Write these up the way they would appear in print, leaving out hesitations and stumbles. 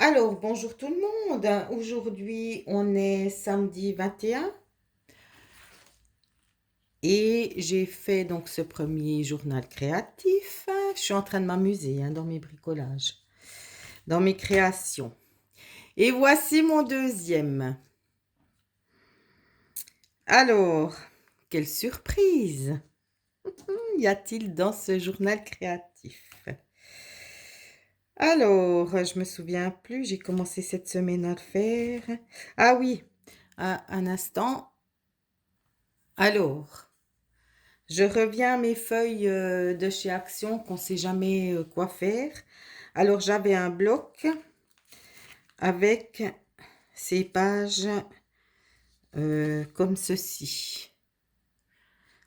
Alors, bonjour tout le monde. Aujourd'hui, on est samedi 21 et j'ai fait donc ce premier journal créatif. Je suis en train de m'amuser dans mes bricolages, dans mes créations. Et voici mon deuxième. Alors, quelle surprise y a-t-il dans ce journal créatif? Alors, je me souviens plus, j'ai commencé cette semaine à le faire. Ah oui, un instant. Alors, je reviens à mes feuilles de chez Action qu'on ne sait jamais quoi faire. Alors, j'avais un bloc avec ces pages comme ceci.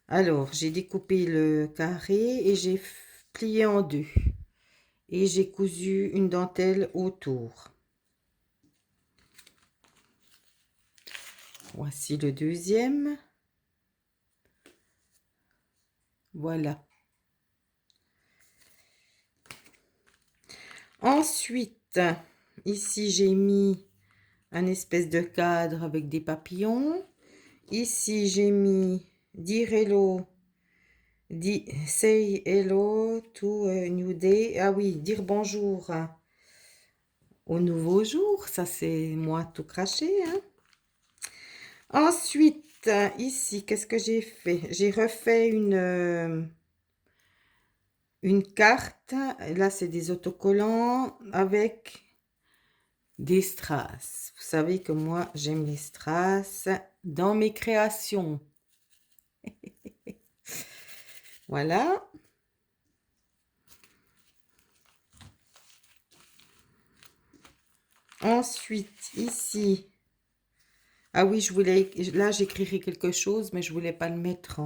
Alors, j'ai découpé le carré et j'ai plié en deux. Et j'ai cousu une dentelle autour. Voici le deuxième. Voilà. Ensuite, ici, j'ai mis un espèce de cadre avec des papillons. Ici, j'ai mis dire hello, say hello to a new day. Ah oui, dire bonjour au nouveau jour. Ça, c'est moi tout craché. Ensuite, ici, qu'est-ce que j'ai fait? J'ai refait une carte. Là, c'est des autocollants avec des strass. Vous savez que moi, j'aime les strass dans mes créations. Voilà. Ensuite, ici. Ah oui, là, j'écrirai quelque chose, mais je voulais pas le mettre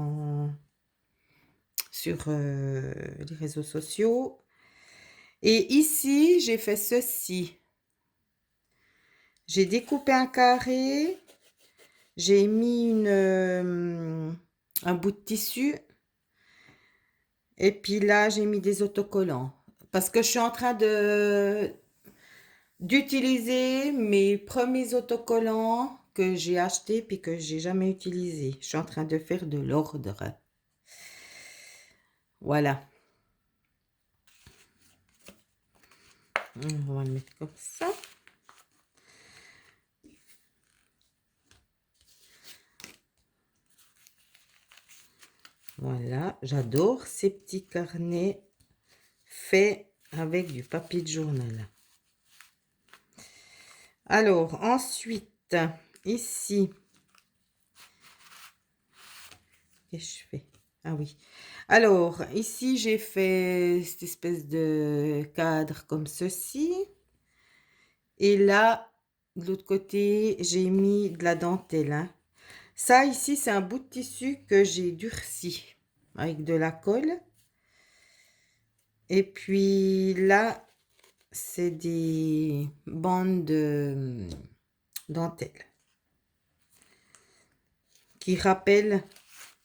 sur les réseaux sociaux. Et ici, j'ai fait ceci. J'ai découpé un carré. J'ai mis un bout de tissu. Et puis là, j'ai mis des autocollants. Parce que je suis en train d'utiliser mes premiers autocollants que j'ai achetés puis que j'ai jamais utilisés. Je suis en train de faire de l'ordre. Voilà. On va le mettre comme ça. Voilà, j'adore ces petits carnets faits avec du papier de journal. Alors, ensuite, ici, qu'est-ce que je fais? Ah oui. Alors, ici, j'ai fait cette espèce de cadre comme ceci. Et là, de l'autre côté, j'ai mis de la dentelle. Ça, ici, c'est un bout de tissu que j'ai durci avec de la colle. Et puis là, c'est des bandes de dentelle qui rappellent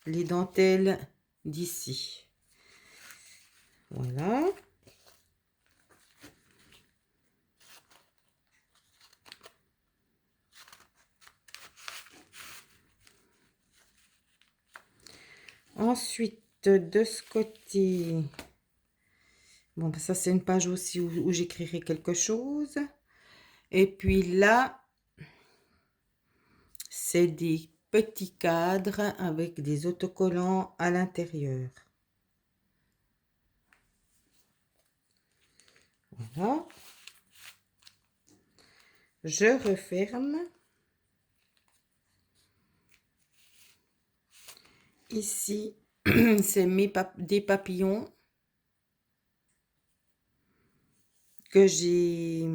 les dentelles d'ici. Voilà. Ensuite, de ce côté, bon, ben, ça c'est une page aussi où j'écrirai quelque chose. Et puis là, c'est des petits cadres avec des autocollants à l'intérieur. Voilà. Je referme. Ici, c'est des papillons que j'ai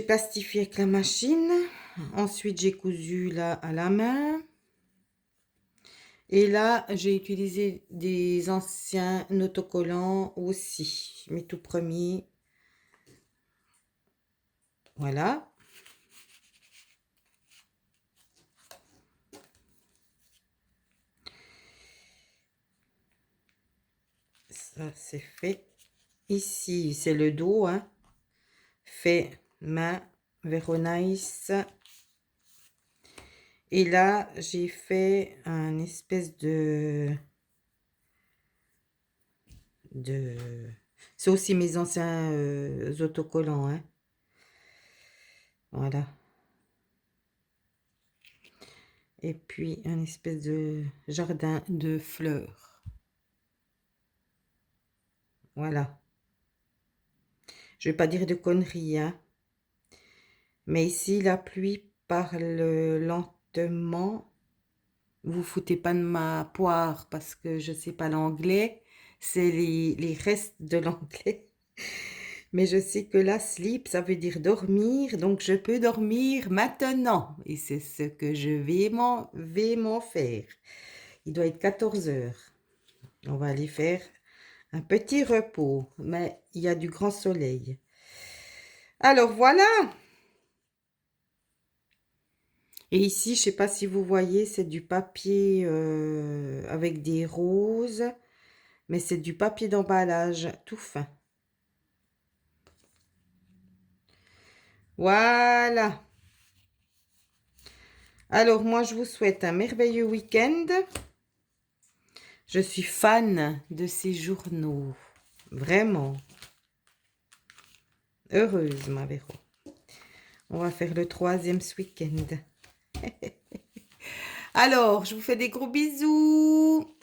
plastifié avec la machine. Ensuite, j'ai cousu là à la main. Et là, j'ai utilisé des anciens autocollants aussi, mes tout premiers. Voilà. Ça, c'est fait. Ici, c'est le dos, hein. Fait main, very nice. Et là, j'ai fait un espèce de... C'est aussi mes anciens autocollants, hein. Voilà. Et puis, un espèce de jardin de fleurs. Voilà. Je vais pas dire de conneries, hein. Mais ici, la pluie parle lentement. Vous foutez pas de ma poire parce que je sais pas l'anglais. C'est les restes de l'anglais. Mais je sais que la sleep, ça veut dire dormir. Donc, je peux dormir maintenant. Et c'est ce que je vais m'en faire. Il doit être 14 heures. On va aller faire un petit repos. Mais il y a du grand soleil. Alors, voilà. Et ici, je sais pas si vous voyez, c'est du papier avec des roses. Mais c'est du papier d'emballage tout fin. Voilà. Alors, moi, je vous souhaite un merveilleux week-end. Je suis fan de ces journaux. Vraiment. Heureuse, ma Véro. On va faire le 3e ce week-end. Alors, je vous fais des gros bisous.